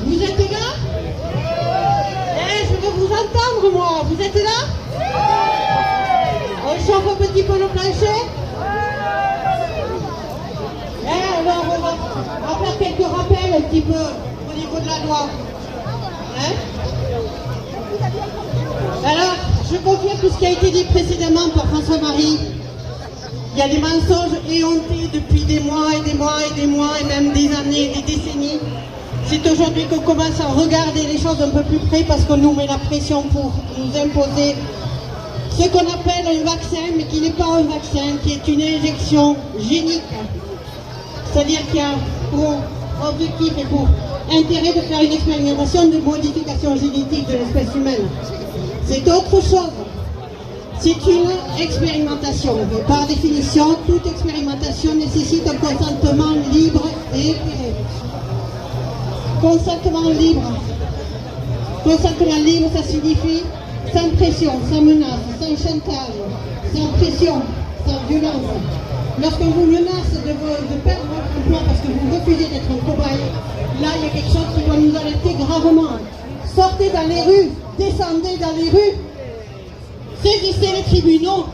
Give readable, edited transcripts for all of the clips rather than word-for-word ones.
Vous êtes là? Eh, je veux vous entendre, moi. Vous êtes là? On chauffe un petit peu le plancher? Eh, alors, on va faire quelques rappels un petit peu au niveau de la loi. Hein? Alors, je confirme tout ce qui a été dit précédemment par François-Marie. Il y a des mensonges éhontés depuis des mois et des mois et des mois et même des années, des décennies. C'est aujourd'hui qu'on commence à regarder les choses un peu plus près parce qu'on nous met la pression pour nous imposer ce qu'on appelle un vaccin, mais qui n'est pas un vaccin, qui est une injection génique. C'est-à-dire qu'il y a pour objectif et pour intérêt de faire une expérimentation de modification génétique de l'espèce humaine. C'est autre chose. C'est une expérimentation. Et par définition, toute expérimentation nécessite un consentement libre et éclairé. Consentement libre. Consentement libre, ça signifie sans pression, sans menace, sans chantage, sans pression, sans violence. Lorsqu'on vous menace de perdre votre emploi parce que vous refusez d'être un cobaye, là il y a quelque chose qui doit nous alerter gravement. Sortez dans les rues, descendez dans les rues, saisissez les tribunaux,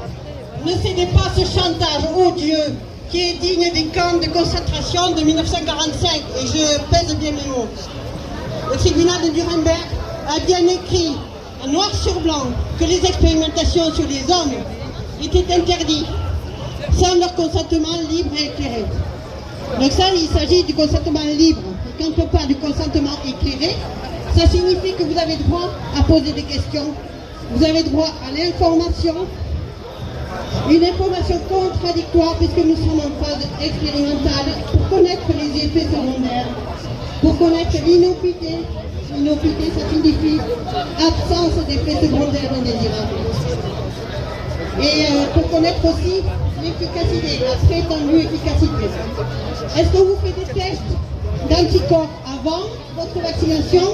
ne cédez pas à ce chantage odieux qui est digne des camps de concentration de 1945, et je pèse bien mes mots. Le tribunal de Nuremberg a bien écrit, en noir sur blanc, que les expérimentations sur les hommes étaient interdites, sans leur consentement libre et éclairé. Donc ça, il s'agit du consentement libre. Et quand on parle du consentement éclairé, ça signifie que vous avez droit à poser des questions, vous avez droit à l'information, une information contradictoire puisque nous sommes en phase expérimentale pour connaître les effets secondaires, pour connaître l'innocuité. L'innocuité, ça signifie absence d'effets secondaires indésirables. Et pour connaître aussi l'efficacité, la prétendue efficacité. Est-ce que vous faites des tests d'anticorps avant votre vaccination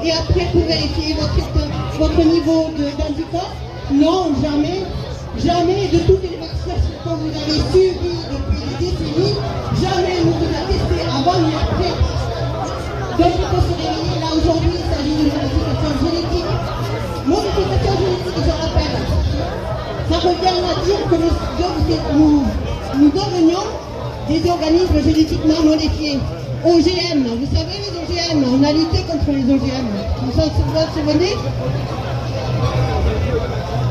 et après pour vérifier votre niveau d'anticorps? Non, jamais. Jamais de toutes les vaccinations que vous avez suivies depuis des décennies, jamais on vous a testé avant ni après. Donc il faut se réveiller là aujourd'hui, il s'agit d'une modification génétique. Modification génétique, je rappelle. Ça revient à dire que nous devenions des organismes génétiquement modifiés. OGM, vous savez les OGM, on a lutté contre les OGM. Vous en souvenez?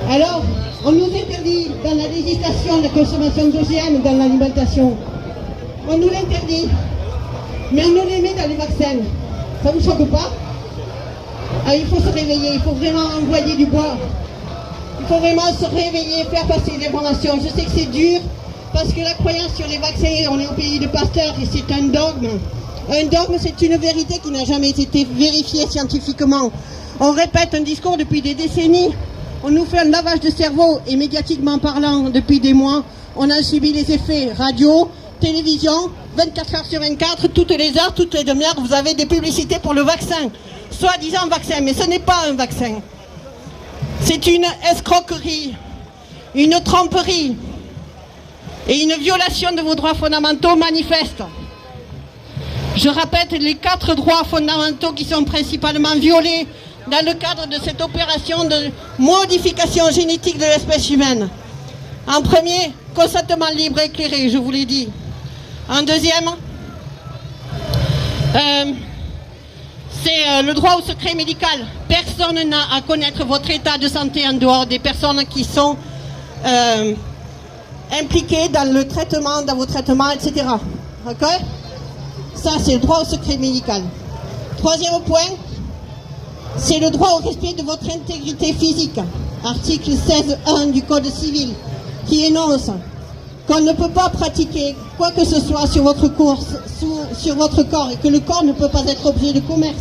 Alors, on nous interdit dans la législation la consommation d'OGM dans l'alimentation. On nous l'interdit. Mais on nous les met dans les vaccins. Ça ne vous choque pas? Ah, il faut se réveiller, il faut vraiment envoyer du bois. Il faut vraiment se réveiller, faire passer les informations. Je sais que c'est dur, parce que la croyance sur les vaccins, on est au pays de Pasteur et c'est un dogme. Un dogme, c'est une vérité qui n'a jamais été vérifiée scientifiquement. On répète un discours depuis des décennies. On nous fait un lavage de cerveau et médiatiquement parlant depuis des mois, on a subi les effets radio, télévision, 24 heures sur 24, toutes les heures, toutes les demi-heures, vous avez des publicités pour le vaccin. Soi-disant vaccin, mais ce n'est pas un vaccin. C'est une escroquerie, une tromperie et une violation de vos droits fondamentaux manifestes. Je répète les 4 droits fondamentaux qui sont principalement violés dans le cadre de cette opération de modification génétique de l'espèce humaine. En premier, consentement libre et éclairé, je vous l'ai dit. En deuxième, c'est le droit au secret médical. Personne n'a à connaître votre état de santé en dehors des personnes qui sont impliquées dans le traitement, dans vos traitements, etc. Ok? Ça, c'est le droit au secret médical. Troisième point, c'est le droit au respect de votre intégrité physique. Article 16.1 du Code civil, qui énonce qu'on ne peut pas pratiquer quoi que ce soit sur votre corps et que le corps ne peut pas être objet de commerce.